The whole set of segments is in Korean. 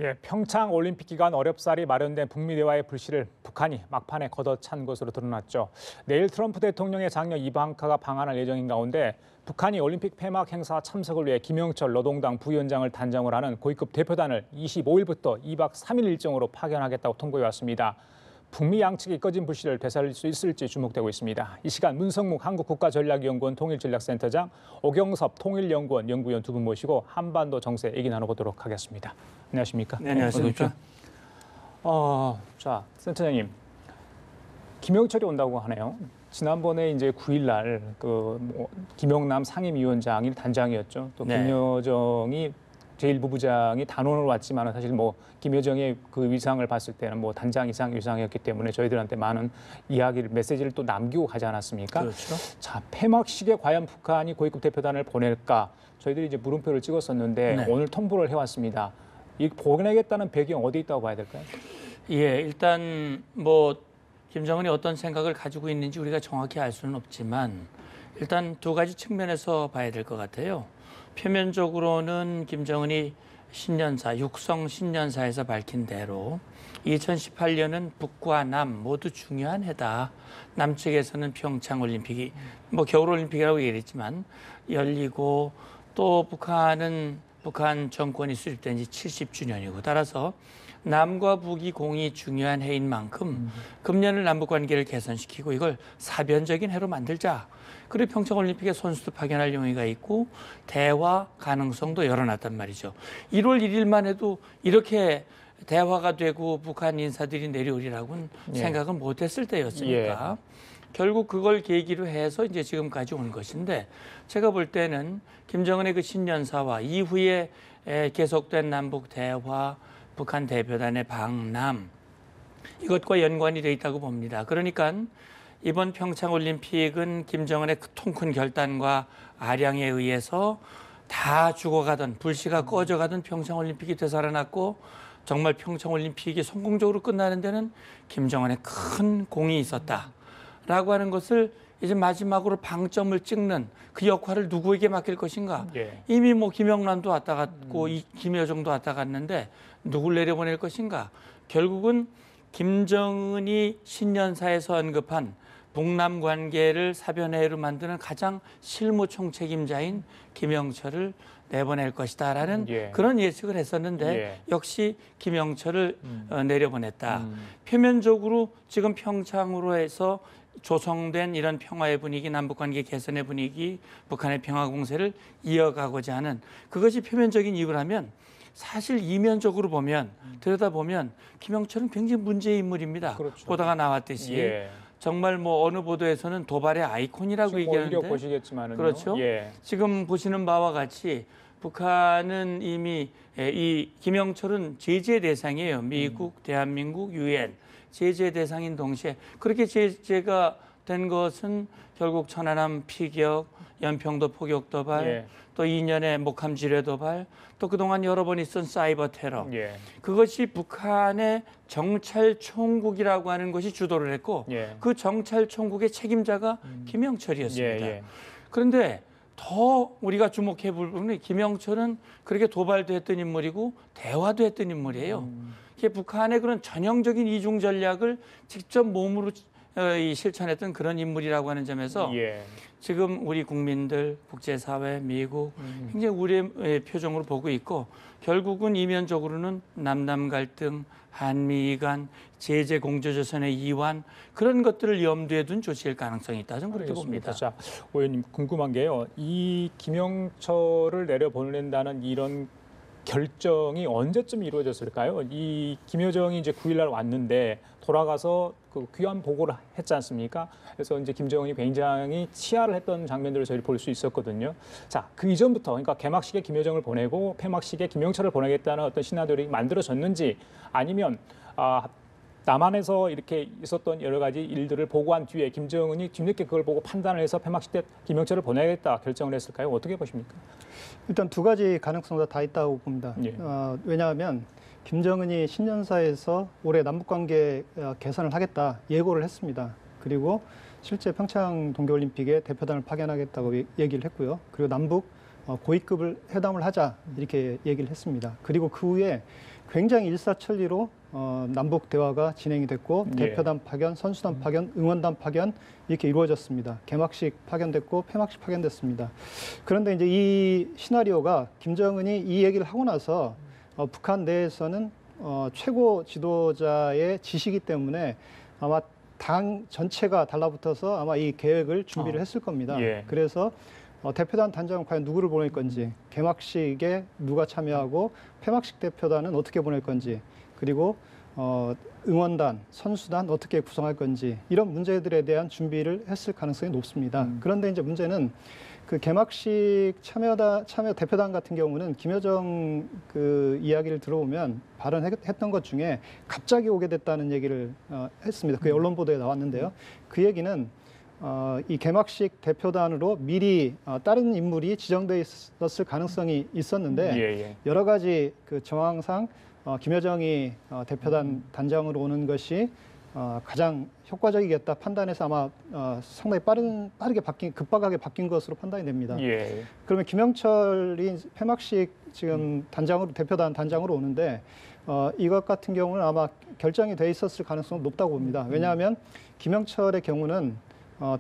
예, 평창 올림픽 기간 어렵사리 마련된 북미 대화의 불씨를 북한이 막판에 걷어찬 것으로 드러났죠. 내일 트럼프 대통령의 장녀 이방카가 방한할 예정인 가운데 북한이 올림픽 폐막 행사 참석을 위해 김영철 노동당 부위원장을 단장을 하는 고위급 대표단을 25일부터 2박 3일 일정으로 파견하겠다고 통보해 왔습니다. 북미 양측이 꺼진 불씨를 되살릴 수 있을지 주목되고 있습니다. 이 시간 문성묵 한국국가전략연구원 통일전략센터장, 오경섭 통일연구원 연구위원 두 분 모시고 한반도 정세 얘기 나눠보도록 하겠습니다. 안녕하십니까? 네, 안녕하십니까? 자, 센터장님, 김영철이 온다고 하네요. 지난번에 이제 9일날 김영남 상임위원장이 단장이었죠. 또 네. 김여정이 제1부부장이 단원으로 왔지만 사실 김여정의 그 위상을 봤을 때는 단장 이상 위상이었기 때문에 저희들한테 많은 이야기를 메시지를 또 남기고 가지 않았습니까? 그렇죠. 자, 폐막식에 과연 북한이 고위급 대표단을 보낼까? 저희들이 이제 물음표를 찍었었는데 네. 오늘 통보를 해왔습니다. 이 보내겠다는 배경 어디 있다고 봐야 될까요? 예, 일단 김정은이 어떤 생각을 가지고 있는지 우리가 정확히 알 수는 없지만 일단 두 가지 측면에서 봐야 될 것 같아요. 표면적으로는 김정은이 신년사, 육성 신년사에서 밝힌 대로 2018년은 북과 남 모두 중요한 해다. 남측에서는 평창 올림픽이 겨울 올림픽이라고 얘기했지만 열리고 또 북한 정권이 수립된 지 70주년이고 따라서 남과 북이 공이 중요한 해인 만큼 금년을 남북 관계를 개선시키고 이걸 사변적인 해로 만들자. 그리고 평창올림픽에 선수도 파견할 용의가 있고 대화 가능성도 열어놨단 말이죠. 1월 1일만 해도 이렇게 대화가 되고 북한 인사들이 내려오리라고는 생각은 못했을 때였으니까 결국 그걸 계기로 해서 이제 지금까지 온 것인데 제가 볼 때는 김정은의 그 신년사와 이후에 계속된 남북 대화, 북한 대표단의 방남 이것과 연관이 돼 있다고 봅니다. 그러니까 이번 평창올림픽은 김정은의 그 통 큰 결단과 아량에 의해서 다 죽어가던 불씨가 꺼져가던 평창올림픽이 되살아났고 정말 평창올림픽이 성공적으로 끝나는 데는 김정은의 큰 공이 있었다라고 하는 것을 이제 마지막으로 방점을 찍는 그 역할을 누구에게 맡길 것인가. 이미 김영남도 왔다 갔고 김여정도 왔다 갔는데 누굴 내려보낼 것인가. 결국은 김정은이 신년사에서 언급한 북남 관계를 사변회로 만드는 가장 실무총 책임자인 김영철을 내보낼 것이다라는 그런 예측을 했었는데 역시 김영철을 내려보냈다. 표면적으로 지금 평창으로 해서 조성된 이런 평화의 분위기, 남북관계 개선의 분위기, 북한의 평화 공세를 이어가고자 하는 그것이 표면적인 이유라면 사실 이면적으로 보면 들여다보면 김영철은 굉장히 문제의 인물입니다. 그렇죠. 보다가 나왔듯이 정말 어느 보도에서는 도발의 아이콘이라고 얘기하는데 보시겠지만은요. 그렇죠. 지금 보시는 바와 같이 북한은 이미 이 김영철은 제재 대상이에요. 미국, 대한민국, 유엔 제재 대상인 동시에 그렇게 제재가 된 것은 결국 천안함 피격, 연평도 포격 도발, 또 2년의 목함 지뢰 도발, 또 그동안 여러 번 있었던 사이버 테러. 그것이 북한의 정찰총국이라고 하는 것이 주도를 했고 그 정찰총국의 책임자가 김영철이었습니다. 그런데 더 우리가 주목해 볼 부분은 김영철은 그렇게 도발도 했던 인물이고 대화도 했던 인물이에요. 북한의 그런 전형적인 이중 전략을 직접 몸으로 실천했던 그런 인물이라고 하는 점에서 지금 우리 국민들, 국제사회, 미국 굉장히 우려의 표정으로 보고 있고 결국은 이면적으로는 남남 갈등, 한미 간 제재 공조조선의 이완 그런 것들을 염두에 둔 조치일 가능성이 있다. 저는 그렇게 봅니다. 자, 오 의원님 궁금한 게요. 이 김영철을 내려보낸다는 이런 결정이 언제쯤 이루어졌을까요? 이 김여정이 이제 9일날 왔는데 돌아가서 그 귀환 보고를 했지 않습니까? 그래서 이제 김정은이 굉장히 치하를 했던 장면들을 저희 볼 수 있었거든요. 자, 그 이전부터 그러니까 개막식에 김여정을 보내고 폐막식에 김영철을 보내겠다는 어떤 시나리오가 만들어졌는지 아니면 남한에서 이렇게 있었던 여러 가지 일들을 보고한 뒤에 김정은이 뒤늦게 그걸 보고 판단을 해서 폐막식 때 김영철을 보내겠다 결정을 했을까요? 어떻게 보십니까? 일단 두 가지 가능성도 다 있다고 봅니다. 왜냐하면 김정은이 신년사에서 올해 남북관계 개선을 하겠다 예고를 했습니다. 그리고 실제 평창 동계올림픽에 대표단을 파견하겠다고 얘기를 했고요. 그리고 남북 고위급을 회담을 하자 이렇게 얘기를 했습니다. 그리고 그 후에 굉장히 일사천리로 남북 대화가 진행이 됐고 예. 대표단 파견, 선수단 파견, 응원단 파견 이렇게 이루어졌습니다. 개막식 파견됐고 폐막식 파견됐습니다. 그런데 이제 이 시나리오가 김정은이 이 얘기를 하고 나서 북한 내에서는 최고 지도자의 지시이기 때문에 아마 당 전체가 달라붙어서 아마 이 계획을 준비를 했을 겁니다. 예. 그래서 대표단 단장은 과연 누구를 보낼 건지, 개막식에 누가 참여하고 폐막식 대표단은 어떻게 보낼 건지, 그리고 응원단, 선수단 어떻게 구성할 건지 이런 문제들에 대한 준비를 했을 가능성이 높습니다. 그런데 이제 문제는 그 개막식 참여 대표단 같은 경우는 김여정 그 이야기를 들어보면 발언했던 것 중에 갑자기 오게 됐다는 얘기를 했습니다. 그게 언론 보도에 나왔는데요. 그 얘기는 이 개막식 대표단으로 미리 다른 인물이 지정돼 있었을 가능성이 있었는데 여러 가지 그 정황상 김여정이 대표단 단장으로 오는 것이 가장 효과적이겠다 판단해서 아마 상당히 급박하게 바뀐 것으로 판단이 됩니다. 그러면 김영철이 폐막식 지금 대표단 단장으로 오는데 이것 같은 경우는 아마 결정이 돼 있었을 가능성은 높다고 봅니다. 왜냐하면 김영철의 경우는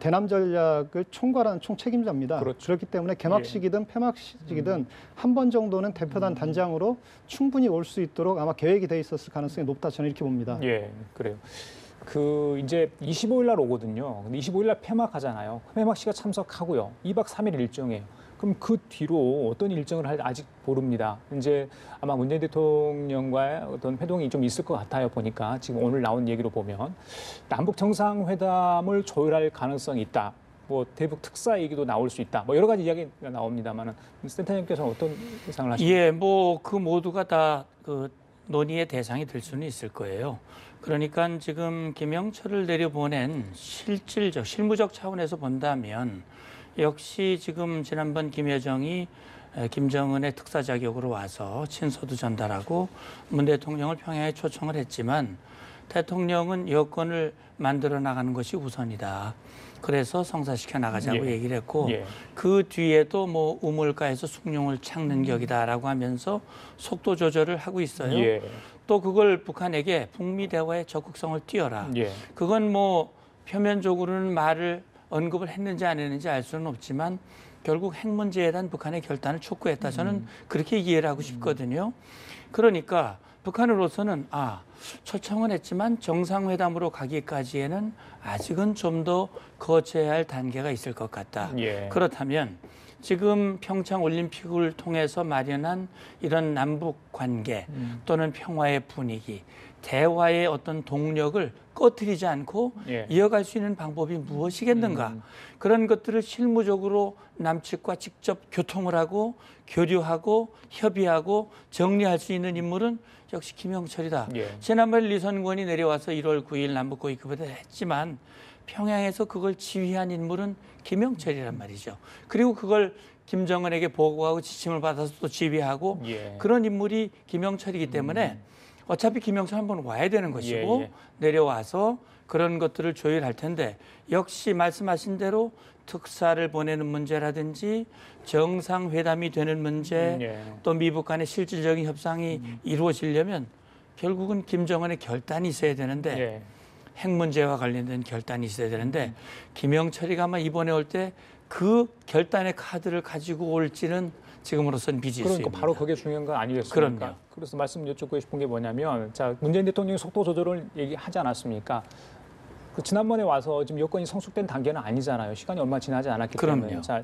대남 전략을 총괄하는 총책임자입니다. 그렇죠. 그렇기 때문에 개막식이든 폐막식이든 한 번 정도는 대표단 단장으로 충분히 올 수 있도록 아마 계획이 돼 있었을 가능성이 높다 저는 이렇게 봅니다. 예, 그래요. 그 이제 25일 날 오거든요. 근데 25일 날 폐막하잖아요. 폐막식에 참석하고요. 2박 3일 일정이에요. 그럼 그 뒤로 어떤 일정을 할지 아직 모릅니다. 이제 아마 문재인 대통령과의 어떤 회동이 좀 있을 것 같아요. 보니까 지금 오늘 나온 얘기로 보면 남북 정상회담을 조율할 가능성이 있다. 뭐 대북 특사 얘기도 나올 수 있다. 뭐 여러 가지 이야기가 나옵니다만은 센터장님께서는 어떤 예상을 하십니까? 예, 뭐 그 모두가 다 그 논의의 대상이 될 수는 있을 거예요. 그러니까 지금 김영철을 내려보낸 실무적 차원에서 본다면 역시 지금 지난번 김여정이 김정은의 특사 자격으로 와서 친서도 전달하고 문 대통령을 평양에 초청을 했지만 대통령은 여건을 만들어 나가는 것이 우선이다. 그래서 성사시켜 나가자고 얘기를 했고 그 뒤에도 뭐 우물가에서 숭늉을 찾는 격이다라고 하면서 속도 조절을 하고 있어요. 또 그걸 북한에게 북미 대화의 적극성을 띄워라. 그건 뭐 표면적으로는 말을 언급을 했는지 안 했는지 알 수는 없지만 결국 핵 문제에 대한 북한의 결단을 촉구했다. 저는 그렇게 이해를 하고 싶거든요. 그러니까 북한으로서는 초청은 했지만 정상회담으로 가기까지에는 아직은 좀 더 거쳐야 할 단계가 있을 것 같다. 그렇다면 지금 평창 올림픽을 통해서 마련한 이런 남북 관계 또는 평화의 분위기, 대화의 어떤 동력을 꺼트리지 않고 이어갈 수 있는 방법이 무엇이겠는가. 그런 것들을 실무적으로 남측과 직접 교통을 하고 교류하고 협의하고 정리할 수 있는 인물은 역시 김영철이다. 지난번 리선권이 내려와서 1월 9일 남북 고위급회를 했지만 평양에서 그걸 지휘한 인물은 김영철이란 말이죠. 그리고 그걸 김정은에게 보고하고 지침을 받아서 또 지휘하고 그런 인물이 김영철이기 때문에 어차피 김영철 한번 와야 되는 것이고 내려와서 그런 것들을 조율할 텐데 역시 말씀하신 대로 특사를 보내는 문제라든지 정상회담이 되는 문제 또 미북 간의 실질적인 협상이 이루어지려면 결국은 김정은의 결단이 있어야 되는데 핵 문제와 관련된 결단이 있어야 되는데 김영철이가 아마 이번에 올 때 그 결단의 카드를 가지고 올지는 지금으로서는 미지수입니다. 그러니까 바로 그게 중요한 건 아니겠습니까? 그럼요. 그래서 말씀 여쭙고 싶은 게 뭐냐면 자 문재인 대통령이 속도 조절을 얘기하지 않았습니까? 그 지난번에 와서 지금 여건이 성숙된 단계는 아니잖아요. 시간이 얼마 지나지 않았기 때문에. 자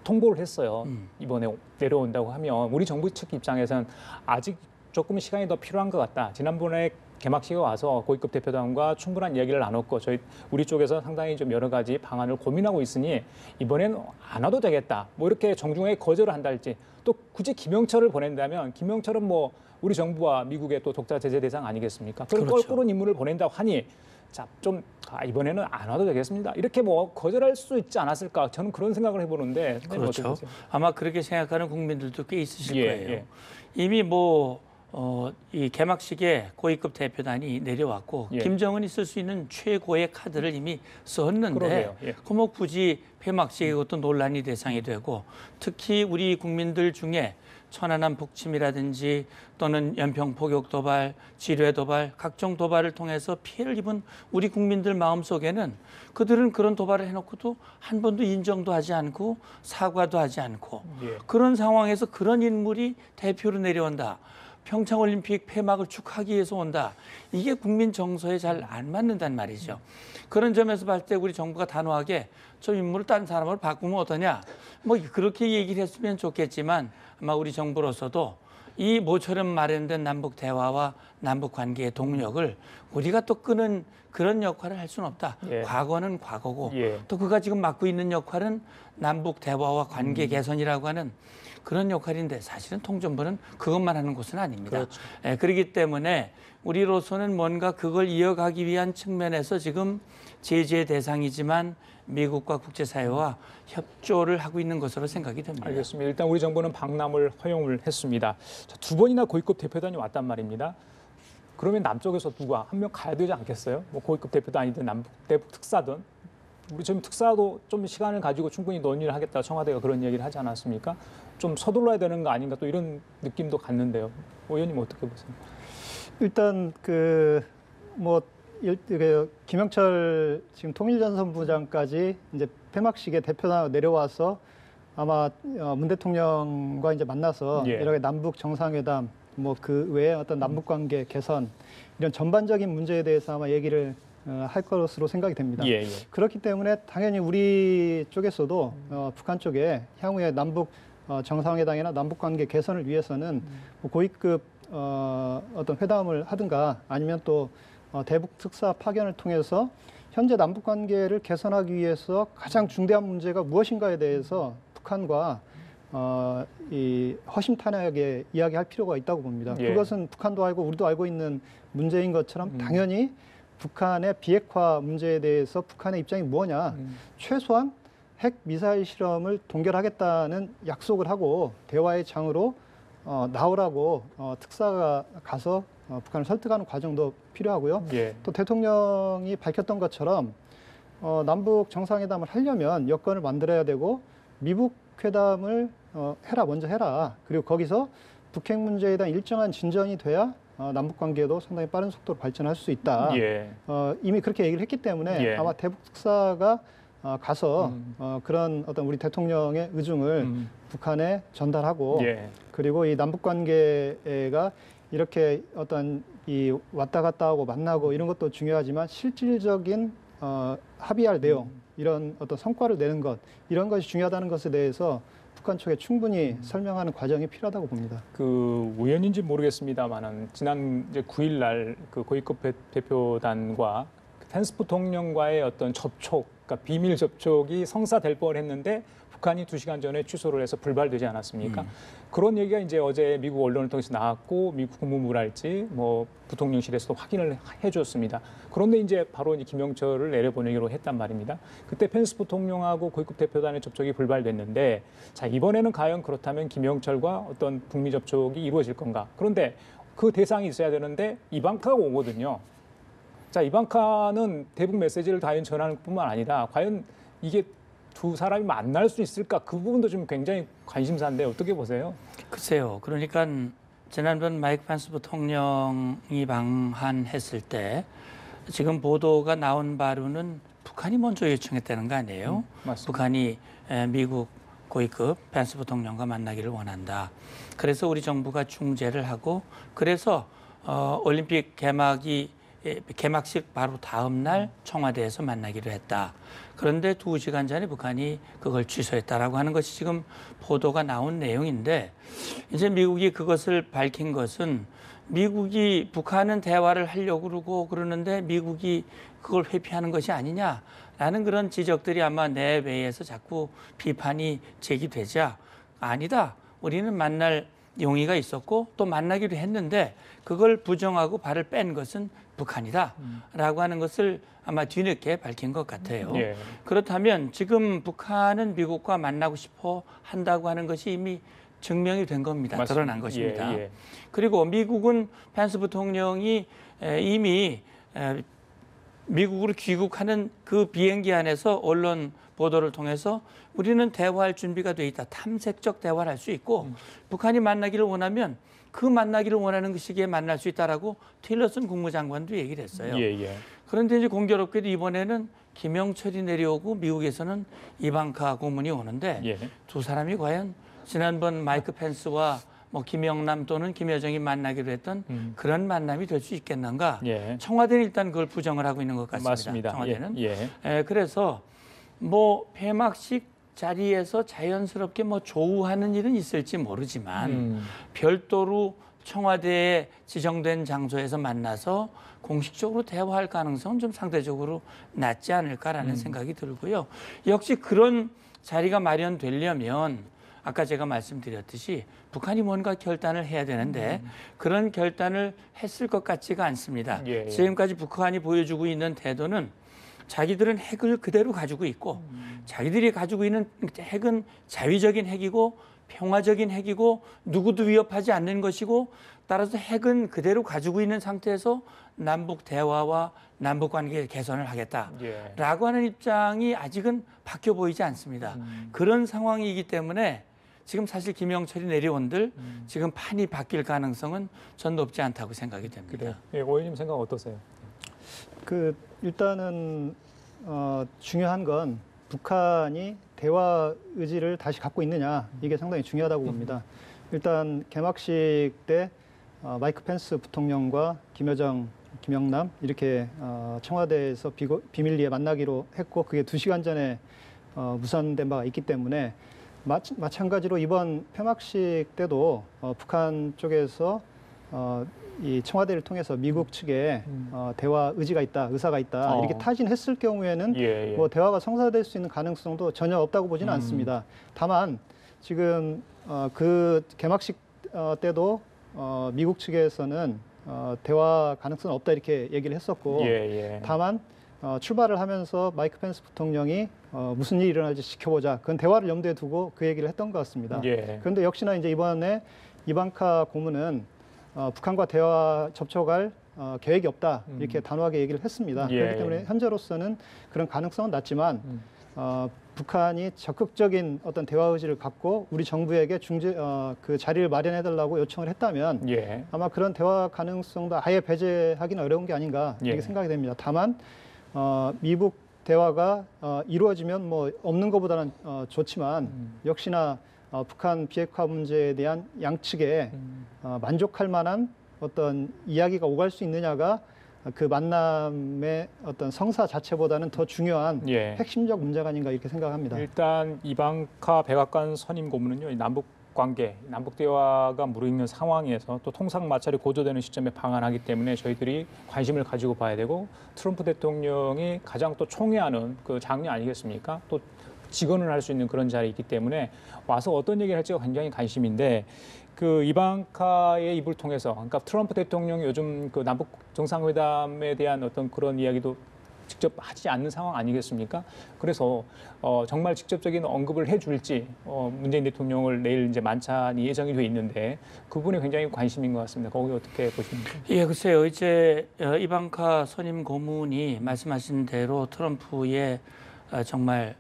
통보를 했어요. 이번에 내려온다고 하면 우리 정부 측 입장에서는 아직 조금 시간이 더 필요한 것 같다. 지난번에 개막식에 와서 고위급 대표단과 충분한 이야기를 나눴고 우리 쪽에서 상당히 좀 여러 가지 방안을 고민하고 있으니 이번엔 안 와도 되겠다. 뭐 이렇게 정중하게 거절을 한다 할지 또 굳이 김영철을 보낸다면 김영철은 뭐 우리 정부와 미국의 또 독자 제재 대상 아니겠습니까? 그런 꼴꼴한 인물을 보낸다고 하니 좀 이번에는 안 와도 되겠습니다. 이렇게 뭐 거절할 수 있지 않았을까? 저는 그런 생각을 해보는데. 그렇죠. 아마 그렇게 생각하는 국민들도 꽤 있으실 거예요. 이미 이 개막식에 고위급 대표단이 내려왔고 김정은이 쓸 수 있는 최고의 카드를 이미 썼는데 그 뭐 굳이 폐막식이 어떤 논란이 대상이 되고 특히 우리 국민들 중에 천안함 북침이라든지 또는 연평 포격 도발, 지뢰 도발, 각종 도발을 통해서 피해를 입은 우리 국민들 마음속에는 그들은 그런 도발을 해놓고도 한 번도 인정도 하지 않고 사과도 하지 않고 그런 상황에서 그런 인물이 대표로 내려온다. 평창올림픽 폐막을 축하하기 위해서 온다. 이게 국민 정서에 잘 안 맞는단 말이죠. 그런 점에서 봤을 때 우리 정부가 단호하게 저 인물을 다른 사람으로 바꾸면 어떠냐. 뭐 그렇게 얘기를 했으면 좋겠지만 아마 우리 정부로서도 이 모처럼 마련된 남북 대화와 남북 관계의 동력을 우리가 또 끄는 그런 역할을 할 수는 없다. 과거는 과거고 또 그가 지금 맡고 있는 역할은 남북 대화와 관계 개선이라고 하는 그런 역할인데 사실은 통전부는 그것만 하는 곳은 아닙니다. 그렇죠. 그렇기 때문에 우리로서는 뭔가 그걸 이어가기 위한 측면에서 지금 제재의 대상이지만 미국과 국제사회와 협조를 하고 있는 것으로 생각이 됩니다. 알겠습니다. 일단 우리 정부는 방남을 허용을 했습니다. 자, 2번이나 고위급 대표단이 왔단 말입니다. 그러면 남쪽에서 누가 한 명 가야 되지 않겠어요? 뭐 고위급 대표도 아니든 남북 대북 특사든. 우리 지금 특사도 좀 시간을 가지고 충분히 논의를 하겠다. 청와대가 그런 얘기를 하지 않았습니까? 좀 서둘러야 되는 거 아닌가 또 이런 느낌도 갔는데요. 의원님 어떻게 보세요? 일단 김영철 지금 통일전선부장까지 이제 폐막식에 대표단 내려와서 아마 문 대통령과 이제 만나서 이렇게 남북 정상회담 뭐 그 외에 어떤 남북 관계 개선 이런 전반적인 문제에 대해서 아마 얘기를 할 것으로 생각이 됩니다. 그렇기 때문에 당연히 우리 쪽에서도 북한 쪽에 향후에 남북 정상회담이나 남북 관계 개선을 위해서는 뭐 고위급 어떤 회담을 하든가 아니면 또 대북 특사 파견을 통해서 현재 남북 관계를 개선하기 위해서 가장 중대한 문제가 무엇인가에 대해서 북한과 이 허심탄회하게 이야기할 필요가 있다고 봅니다. 그것은 북한도 알고 우리도 알고 있는 문제인 것처럼 당연히 북한의 비핵화 문제에 대해서 북한의 입장이 뭐냐. 최소한 핵 미사일 실험을 동결하겠다는 약속을 하고 대화의 장으로 나오라고 특사가 가서 북한을 설득하는 과정도 필요하고요. 또 대통령이 밝혔던 것처럼 남북 정상회담을 하려면 여건을 만들어야 되고 미북 회담을 먼저 해라. 그리고 거기서 북핵 문제에 대한 일정한 진전이 돼야 남북 관계도 상당히 빠른 속도로 발전할 수 있다. 이미 그렇게 얘기를 했기 때문에 아마 대북 특사가 가서 그런 어떤 우리 대통령의 의중을 북한에 전달하고 그리고 이 남북 관계가 이렇게 어떤 이 왔다 갔다 하고 만나고 이런 것도 중요하지만 실질적인 합의할 내용 이런 어떤 성과를 내는 것 이런 것이 중요하다는 것에 대해서 북한 쪽에 충분히 설명하는 과정이 필요하다고 봅니다. 그 우연인지 모르겠습니다만은 지난 이제 9일 날 그 고위급 대표단과 펜스 부통령과의 어떤 접촉, 그러니까 비밀 접촉이 성사될 뻔했는데 북한이 2시간 전에 취소를 해서 불발되지 않았습니까? 그런 얘기가 이제 어제 미국 언론을 통해서 나왔고 미국 국무부랄지 뭐 부통령실에서도 확인을 해줬습니다. 그런데 이제 바로 이제 김영철을 내려보내기로 했단 말입니다. 그때 펜스 부통령하고 고위급 대표단의 접촉이 불발됐는데 자 이번에는 과연 그렇다면 김영철과 어떤 북미 접촉이 이루어질 건가? 그런데 그 대상이 있어야 되는데 이방카가 오거든요. 자 이방카는 대북 메시지를 과연 전하는 것뿐만 아니라 과연 이게 두 사람이 만날 수 있을까? 그 부분도 좀 굉장히 관심사인데 어떻게 보세요? 글쎄요. 그러니까 지난번 마이크 펜스 부통령이 방한했을 때 지금 보도가 나온 바로는 북한이 먼저 요청했다는 거 아니에요? 맞습니다. 북한이 미국 고위급 펜스 부통령과 만나기를 원한다. 그래서 우리 정부가 중재를 하고 그래서 올림픽 개막식 바로 다음 날 청와대에서 만나기로 했다. 그런데 2시간 전에 북한이 그걸 취소했다라고 하는 것이 지금 보도가 나온 내용인데 이제 미국이 그것을 밝힌 것은 미국이 북한은 대화를 하려고 그러는데 미국이 그걸 회피하는 것이 아니냐라는 그런 지적들이 아마 내외에서 자꾸 비판이 제기되자 아니다. 우리는 만날 용의가 있었고 또 만나기로 했는데 그걸 부정하고 발을 뺀 것은 북한이다라고 하는 것을 아마 뒤늦게 밝힌 것 같아요. 그렇다면 지금 북한은 미국과 만나고 싶어 한다고 하는 것이 이미 증명이 된 겁니다. 맞습니다. 드러난 것입니다. 그리고 미국은 펜스 부통령이 이미 미국으로 귀국하는 그 비행기 안에서 언론 보도를 통해서 우리는 대화할 준비가 돼 있다. 탐색적 대화를 할 수 있고 북한이 만나기를 원하면 그 만나기를 원하는 그 시기에 만날 수 있다라고 틸러슨 국무장관도 얘기를 했어요. 그런데 이제 공교롭게도 이번에는 김영철이 내려오고 미국에서는 이방카 고문이 오는데 두 사람이 과연 지난번 마이크 펜스와 뭐 김영남 또는 김여정이 만나기로 했던 그런 만남이 될 수 있겠는가? 청와대는 일단 그걸 부정을 하고 있는 것 같습니다. 맞습니다. 청와대는. 그래서 뭐 폐막식 자리에서 자연스럽게 뭐 조우하는 일은 있을지 모르지만 별도로 청와대에 지정된 장소에서 만나서 공식적으로 대화할 가능성은 좀 상대적으로 낮지 않을까라는 생각이 들고요. 역시 그런 자리가 마련되려면 아까 제가 말씀드렸듯이 북한이 뭔가 결단을 해야 되는데 그런 결단을 했을 것 같지가 않습니다. 지금까지 북한이 보여주고 있는 태도는 자기들은 핵을 그대로 가지고 있고 자기들이 가지고 있는 핵은 자위적인 핵이고 평화적인 핵이고 누구도 위협하지 않는 것이고 따라서 핵은 그대로 가지고 있는 상태에서 남북 대화와 남북 관계 개선을 하겠다라고 하는 입장이 아직은 바뀌어 보이지 않습니다. 그런 상황이기 때문에 지금 사실 김영철이 내려온들 지금 판이 바뀔 가능성은 전 높지 않다고 생각이 됩니다. 오 의원님 생각 어떠세요? 일단은 중요한 건 북한이 대화 의지를 다시 갖고 있느냐 이게 상당히 중요하다고 봅니다. 일단 개막식 때 마이크 펜스 부통령과 김여정, 김영남 이렇게 청와대에서 비밀리에 만나기로 했고 그게 2시간 전에 무산된 바가 있기 때문에 마찬가지로 이번 폐막식 때도 북한 쪽에서 이 청와대를 통해서 미국 측에 대화 의지가 있다, 의사가 있다 이렇게 타진했을 경우에는 뭐 대화가 성사될 수 있는 가능성도 전혀 없다고 보지는 않습니다. 다만 지금 그 개막식 때도 미국 측에서는 대화 가능성은 없다 이렇게 얘기를 했었고 다만 출발을 하면서 마이크 펜스 부통령이 무슨 일이 일어날지 지켜보자. 그건 대화를 염두에 두고 그 얘기를 했던 것 같습니다. 그런데 역시나 이제 이번에 이방카 고문은 북한과 대화 접촉할 계획이 없다. 이렇게 단호하게 얘기를 했습니다. 그렇기 때문에 현재로서는 그런 가능성은 낮지만 북한이 적극적인 어떤 대화 의지를 갖고 우리 정부에게 그 자리를 마련해달라고 요청을 했다면 아마 그런 대화 가능성도 아예 배제하기는 어려운 게 아닌가 이렇게 생각이 됩니다. 다만 미북 대화가 이루어지면 뭐 없는 것보다는 좋지만 역시나 북한 비핵화 문제에 대한 양측에 만족할 만한 어떤 이야기가 오갈 수 있느냐가 그 만남의 어떤 성사 자체보다는 더 중요한 핵심적 문제가 아닌가 이렇게 생각합니다. 일단 이방카 백악관 선임 고문은요, 남북 관계, 남북 대화가 무르익는 상황에서 또 통상 마찰이 고조되는 시점에 방한하기 때문에 저희들이 관심을 가지고 봐야 되고 트럼프 대통령이 가장 또 총애하는 그 장녀 아니겠습니까? 또 직언을 할 수 있는 그런 자리에 있기 때문에 와서 어떤 얘기를 할지가 굉장히 관심인데 그 이방카의 입을 통해서 그러니까 트럼프 대통령이 요즘 그 남북 정상회담에 대한 어떤 그런 이야기도 직접 하지 않는 상황 아니겠습니까? 그래서 정말 직접적인 언급을 해줄지 문재인 대통령을 내일 이제 만찬이 예정이 돼 있는데 그 부분이 굉장히 관심인 것 같습니다. 거기 어떻게 보십니까? 예, 글쎄요. 이제 이방카 선임 고문이 말씀하신 대로 트럼프의 정말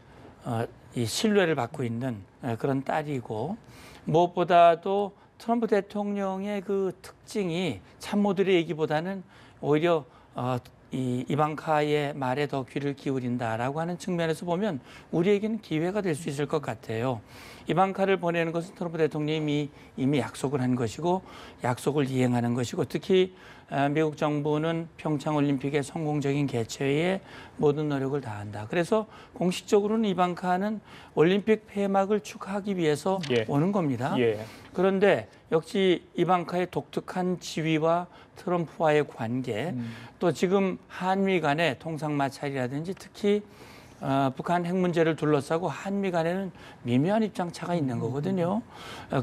이 신뢰를 받고 있는 그런 딸이고 무엇보다도 트럼프 대통령의 그 특징이 참모들의 얘기보다는 오히려 이 이방카의 말에 더 귀를 기울인다라고 하는 측면에서 보면 우리에게는 기회가 될 수 있을 것 같아요. 이방카를 보내는 것은 트럼프 대통령이 이미 약속을 한 것이고 약속을 이행하는 것이고 특히 미국 정부는 평창올림픽의 성공적인 개최에 모든 노력을 다한다. 그래서 공식적으로는 이방카는 올림픽 폐막을 축하하기 위해서 오는 겁니다. 그런데 역시 이방카의 독특한 지위와 트럼프와의 관계 또 지금 한미 간의 통상 마찰이라든지 특히 북한 핵 문제를 둘러싸고 한미 간에는 미묘한 입장 차가 있는 거거든요.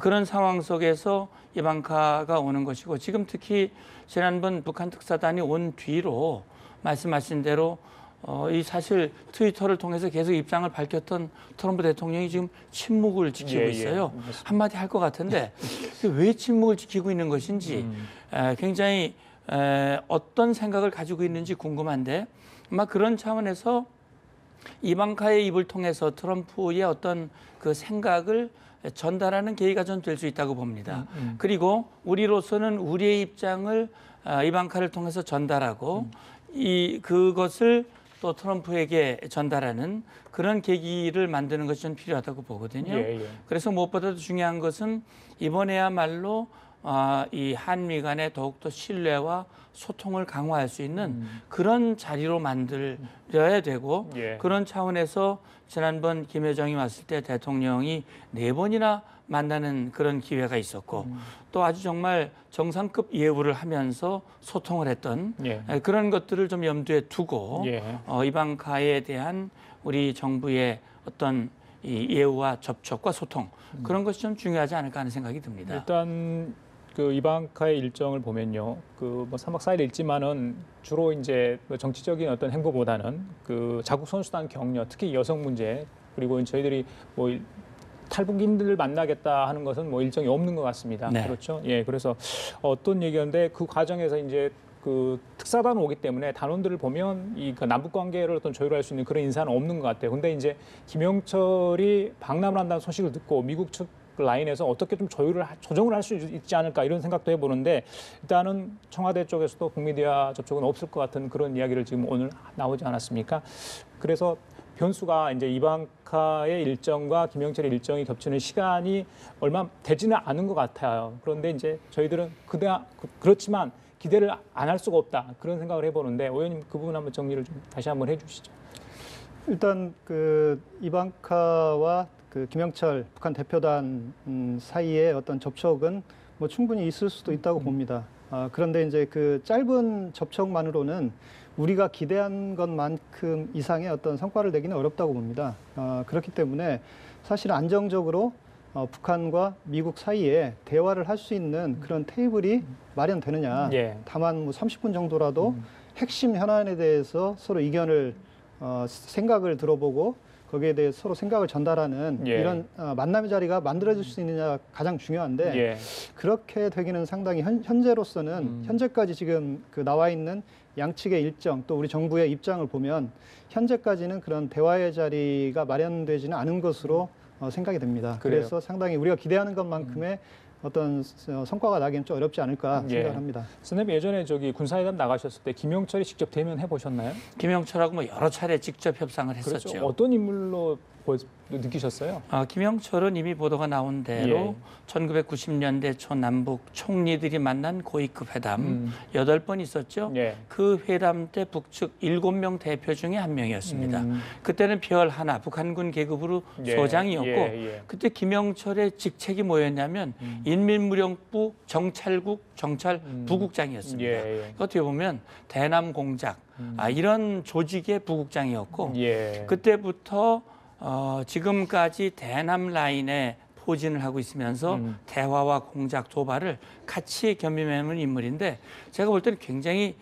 그런 상황 속에서 이방카가 오는 것이고 지금 특히 지난번 북한 특사단이 온 뒤로 말씀하신 대로 이 사실 트위터를 통해서 계속 입장을 밝혔던 트럼프 대통령이 지금 침묵을 지키고 있어요. 한마디 할 것 같은데 왜 침묵을 지키고 있는 것인지 굉장히 어떤 생각을 가지고 있는지 궁금한데 아마 그런 차원에서 이방카의 입을 통해서 트럼프의 어떤 그 생각을 전달하는 계기가 전 될 수 있다고 봅니다. 그리고 우리로서는 우리의 입장을 이방카를 통해서 전달하고 그것을 또 트럼프에게 전달하는 그런 계기를 만드는 것이 좀 필요하다고 보거든요. 그래서 무엇보다도 중요한 것은 이번에야말로 이 한미 간의 더욱더 신뢰와 소통을 강화할 수 있는 그런 자리로 만들어야 되고 그런 차원에서 지난번 김여정이 왔을 때 대통령이 4번이나 만나는 그런 기회가 있었고 또 아주 정말 정상급 예우를 하면서 소통을 했던 그런 것들을 좀 염두에 두고 이방카에 대한 우리 정부의 어떤 이 예우와 접촉과 소통 그런 것이 좀 중요하지 않을까 하는 생각이 듭니다. 일단 그 이방카의 일정을 보면요, 그 뭐 3박 4일 있지만은 주로 이제 정치적인 어떤 행보보다는 그 자국 선수단 격려, 특히 여성 문제 그리고 저희들이 뭐 탈북인들을 만나겠다 하는 것은 뭐 일정이 없는 것 같습니다. 네. 그렇죠? 예, 그래서 어떤 얘기였는데 그 과정에서 이제 그 특사단 오기 때문에 단원들을 보면 이 그 남북 관계를 어떤 조율할 수 있는 그런 인사는 없는 것 같아요. 근데 이제 김영철이 방남을 한다는 소식을 듣고 미국 측 라인에서 어떻게 좀 조정을 할 수 있지 않을까 이런 생각도 해보는데 일단은 청와대 쪽에서도 북미디어 접촉은 없을 것 같은 그런 이야기를 지금 오늘 나오지 않았습니까? 그래서 변수가 이제 이방카의 일정과 김영철의 일정이 겹치는 시간이 얼마 되지는 않은 것 같아요. 그런데 이제 저희들은 그렇지만 기대를 안 할 수가 없다 그런 생각을 해보는데 의원님 그 부분 한번 정리를 좀 다시 한번 해주시죠. 일단 그 이방카와 그 김영철 북한 대표단 사이에 어떤 접촉은 뭐 충분히 있을 수도 있다고 봅니다. 그런데 이제 그 짧은 접촉만으로는 우리가 기대한 것만큼 이상의 어떤 성과를 내기는 어렵다고 봅니다. 그렇기 때문에 사실 안정적으로 북한과 미국 사이에 대화를 할 수 있는 그런 테이블이 마련되느냐. 다만 뭐 30분 정도라도 핵심 현안에 대해서 서로 의견을 생각을 들어보고 거기에 대해 서로 생각을 전달하는 이런 만남의 자리가 만들어질 수 있느냐 가장 중요한데 그렇게 되기는 상당히 현재로서는 현재까지 지금 그 나와 있는 양측의 일정 또 우리 정부의 입장을 보면 현재까지는 그런 대화의 자리가 마련되지는 않은 것으로 생각이 됩니다. 그래서 상당히 우리가 기대하는 것만큼의 어떤 성과가 나기는 좀 어렵지 않을까 생각을 합니다. 선생님 예전에 저기 군사회담 나가셨을 때 김영철이 직접 대면해 보셨나요? 김영철하고 뭐 여러 차례 직접 협상을 했었죠. 그렇죠. 어떤 인물로 느끼셨어요? 김영철은 이미 보도가 나온 대로 1990년대 초 남북 총리들이 만난 고위급 회담 8번 있었죠. 그 회담 때 북측 7명 대표 중에 한 명이었습니다. 그때는 별 하나 북한군 계급으로 소장이었고 그때 김영철의 직책이 뭐였냐면 인민무력부 정찰국 정찰 부국장이었습니다. 어떻게 보면 대남 공작 이런 조직의 부국장이었고 그때부터 지금까지 대남 라인에 포진을 하고 있으면서 대화와 공작, 도발을 같이 겸임하는 인물인데 제가 볼 때는 굉장히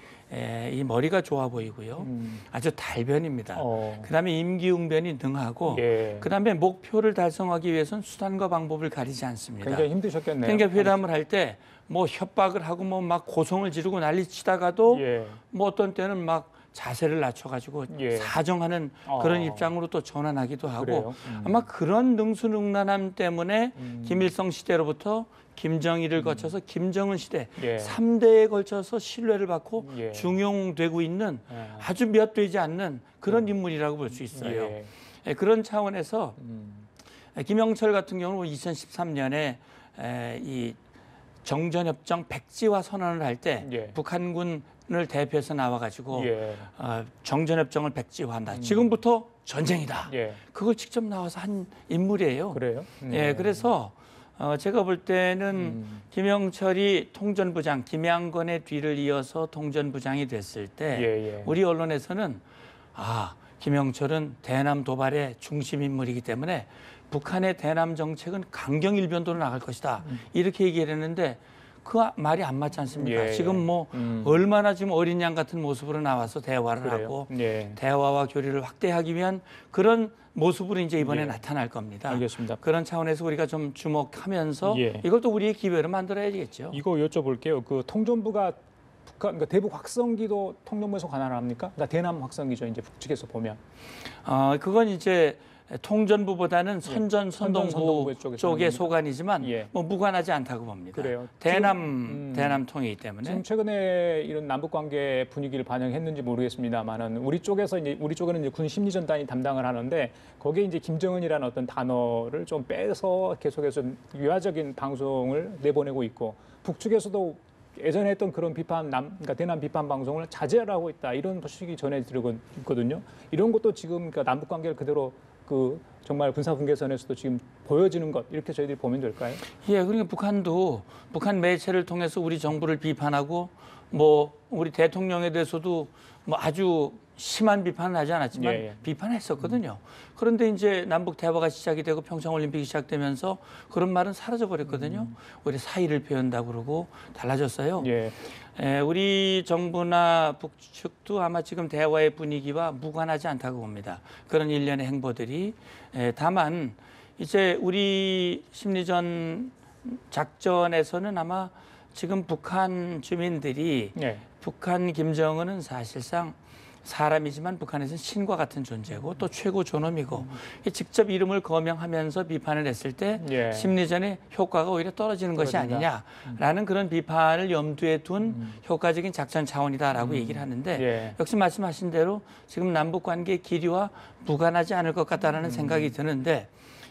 이 머리가 좋아 보이고요. 아주 달변입니다. 그다음에 임기응변이 능하고 그다음에 목표를 달성하기 위해서는 수단과 방법을 가리지 않습니다. 굉장히 힘드셨겠네요. 그러니까 회담을 할 때 뭐 협박을 하고 뭐 막 고성을 지르고 난리치다가도 뭐 어떤 때는 막 자세를 낮춰가지고 사정하는 그런 입장으로 또 전환하기도 하고 아마 그런 능수능란함 때문에 김일성 시대로부터 김정일을 거쳐서 김정은 시대 3대에 걸쳐서 신뢰를 받고 중용되고 있는 아주 몇 되지 않는 그런 인물이라고 볼 수 있어요. 그런 차원에서 김영철 같은 경우는 2013년에 이 정전협정 백지화 선언을 할 때 북한군을 대표해서 나와가지고 정전협정을 백지화한다. 지금부터 전쟁이다. 그걸 직접 나와서 한 인물이에요. 그래요? 그래서 제가 볼 때는 김영철이 통전부장, 김양건의 뒤를 이어서 통전부장이 됐을 때 우리 언론에서는 김영철은 대남 도발의 중심 인물이기 때문에 북한의 대남 정책은 강경일변도로 나갈 것이다. 이렇게 얘기를 했는데 그 말이 안 맞지 않습니까? 지금 뭐 얼마나 지금 어린 양 같은 모습으로 나와서 대화를 하고 대화와 교류를 확대하기 위한 그런 모습으로 이제 이번에 나타날 겁니다. 알겠습니다. 그런 차원에서 우리가 좀 주목하면서 이걸 또 우리의 기회로 만들어야겠죠. 이거 여쭤볼게요. 그 통전부가 북한 그러니까 대북 확성기도 통전부에서 관할을 합니까? 그러니까 대남 확성기죠. 이제 북측에서 보면. 그건 이제 통전부보다는 선전선동부 선동부 쪽의 소관이지만 예. 뭐 무관하지 않다고 봅니다. 그래요. 대남통이기 때문에. 지금 최근에 이런 남북 관계 분위기를 반영했는지 모르겠습니다만은 우리 쪽에는 이제 군 심리전단이 담당을 하는데 거기에 이제 김정은이라는 어떤 단어를 좀 빼서 계속해서 좀 유화적인 방송을 내보내고 있고 북측에서도 예전에 했던 그런 그러니까 대남 비판 방송을 자제하라고 있다 이런 소식이 전해지고 있거든요. 이런 것도 지금 그러니까 남북 관계를 그대로 정말 군사 분계선에서도 지금 보여지는 것 이렇게 저희들이 보면 될까요? 예, 그러니까 북한도 북한 매체를 통해서 우리 정부를 비판하고 뭐 우리 대통령에 대해서도 뭐 아주 심한 비판은 하지 않았지만 예. 비판했었거든요. 그런데 이제 남북 대화가 시작이 되고 평창올림픽이 시작되면서 그런 말은 사라져 버렸거든요. 우리 사의를 표현한다고 그러고 달라졌어요. 예. 우리 정부나 북측도 아마 지금 대화의 분위기와 무관하지 않다고 봅니다. 그런 일련의 행보들이. 다만 이제 우리 심리전 작전에서는 아마 지금 북한 주민들이 예. 북한 김정은은 사실상 사람이지만 북한에서는 신과 같은 존재고 또 최고 존엄이고 직접 이름을 거명하면서 비판을 했을 때 예. 심리전의 효과가 오히려 떨어지는 것이 아니냐라는 그런 비판을 염두에 둔 효과적인 작전 차원이다라고 얘기를 하는데 예. 역시 말씀하신 대로 지금 남북 관계의 기류와 무관하지 않을 것 같다라는 생각이 드는데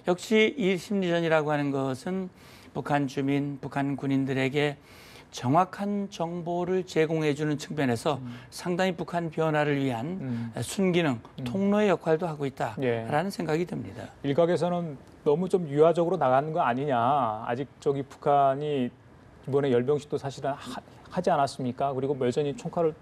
역시 이 심리전이라고 하는 것은 북한 주민, 북한 군인들에게 정확한 정보를 제공해주는 측면에서 상당히 북한 변화를 위한 순기능, 통로의 역할도 하고 있다라는 생각이 듭니다. 일각에서는 너무 좀 유화적으로 나가는 거 아니냐. 아직 북한이 이번에 열병식도 사실은 하지 않았습니까? 그리고 여전히 총칼을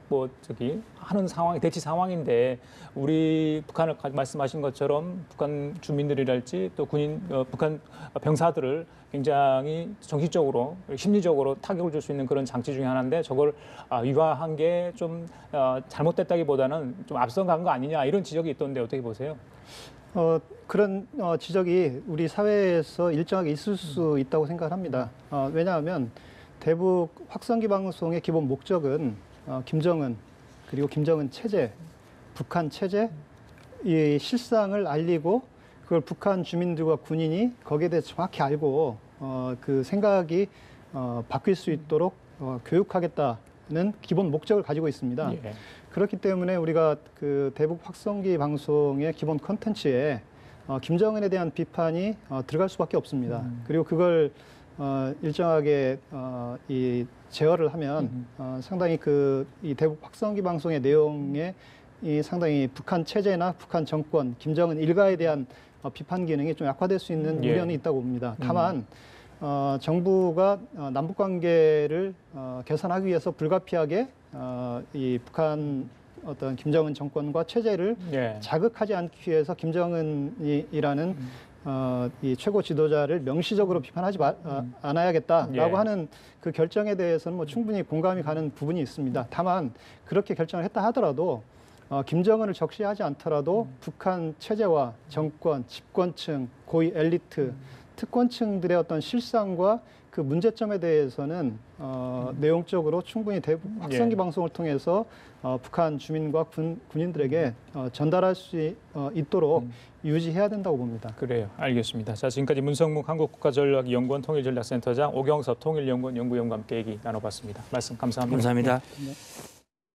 하는 상황이 대치 상황인데 우리 북한을 말씀하신 것처럼 북한 주민들이랄지 또 북한 병사들을 굉장히 정신적으로 심리적으로 타격을 줄 수 있는 그런 장치 중에 하나인데 저걸 유화한 게 좀 잘못됐다기보다는 좀 앞서간 거 아니냐 이런 지적이 있던데 어떻게 보세요? 그런 지적이 우리 사회에서 일정하게 있을 수 있다고 생각합니다. 왜냐하면 대북 확성기 방송의 기본 목적은 김정은 그리고 김정은 체제, 북한 체제 이 실상을 알리고 그걸 북한 주민들과 군인이 거기에 대해서 정확히 알고 그 생각이 바뀔 수 있도록 교육하겠다는 기본 목적을 가지고 있습니다. 예. 그렇기 때문에 우리가 그 대북 확성기 방송의 기본 컨텐츠에 김정은에 대한 비판이 들어갈 수밖에 없습니다. 그리고 그걸 일정하게 이 제어를 하면 상당히 이 대북 확성기 방송의 내용에 이 상당히 북한 체제나 북한 정권, 김정은 일가에 대한 비판 기능이 좀 약화될 수 있는 우려는 있다고 봅니다. 다만 정부가 남북 관계를 개선하기 위해서 불가피하게 이 북한 어떤 김정은 정권과 체제를 자극하지 않기 위해서 김정은이라는 이 최고 지도자를 명시적으로 비판하지 않아야겠다라고 하는 그 결정에 대해서는 뭐 충분히 공감이 가는 부분이 있습니다. 다만 그렇게 결정을 했다 하더라도 김정은을 적시하지 않더라도 북한 체제와 정권, 집권층, 고위 엘리트, 특권층들의 어떤 실상과 그 문제점에 대해서는 내용적으로 충분히 대북 확성기 방송을 통해서 북한 주민과 군인들에게 전달할 수 있도록 유지해야 된다고 봅니다. 그래요. 알겠습니다. 자, 지금까지 문성묵 한국국가전략연구원 통일전략센터장 오경섭 통일연구원 연구위원과 함께 얘기 나눠봤습니다. 말씀 감사합니다. 감사합니다. 네.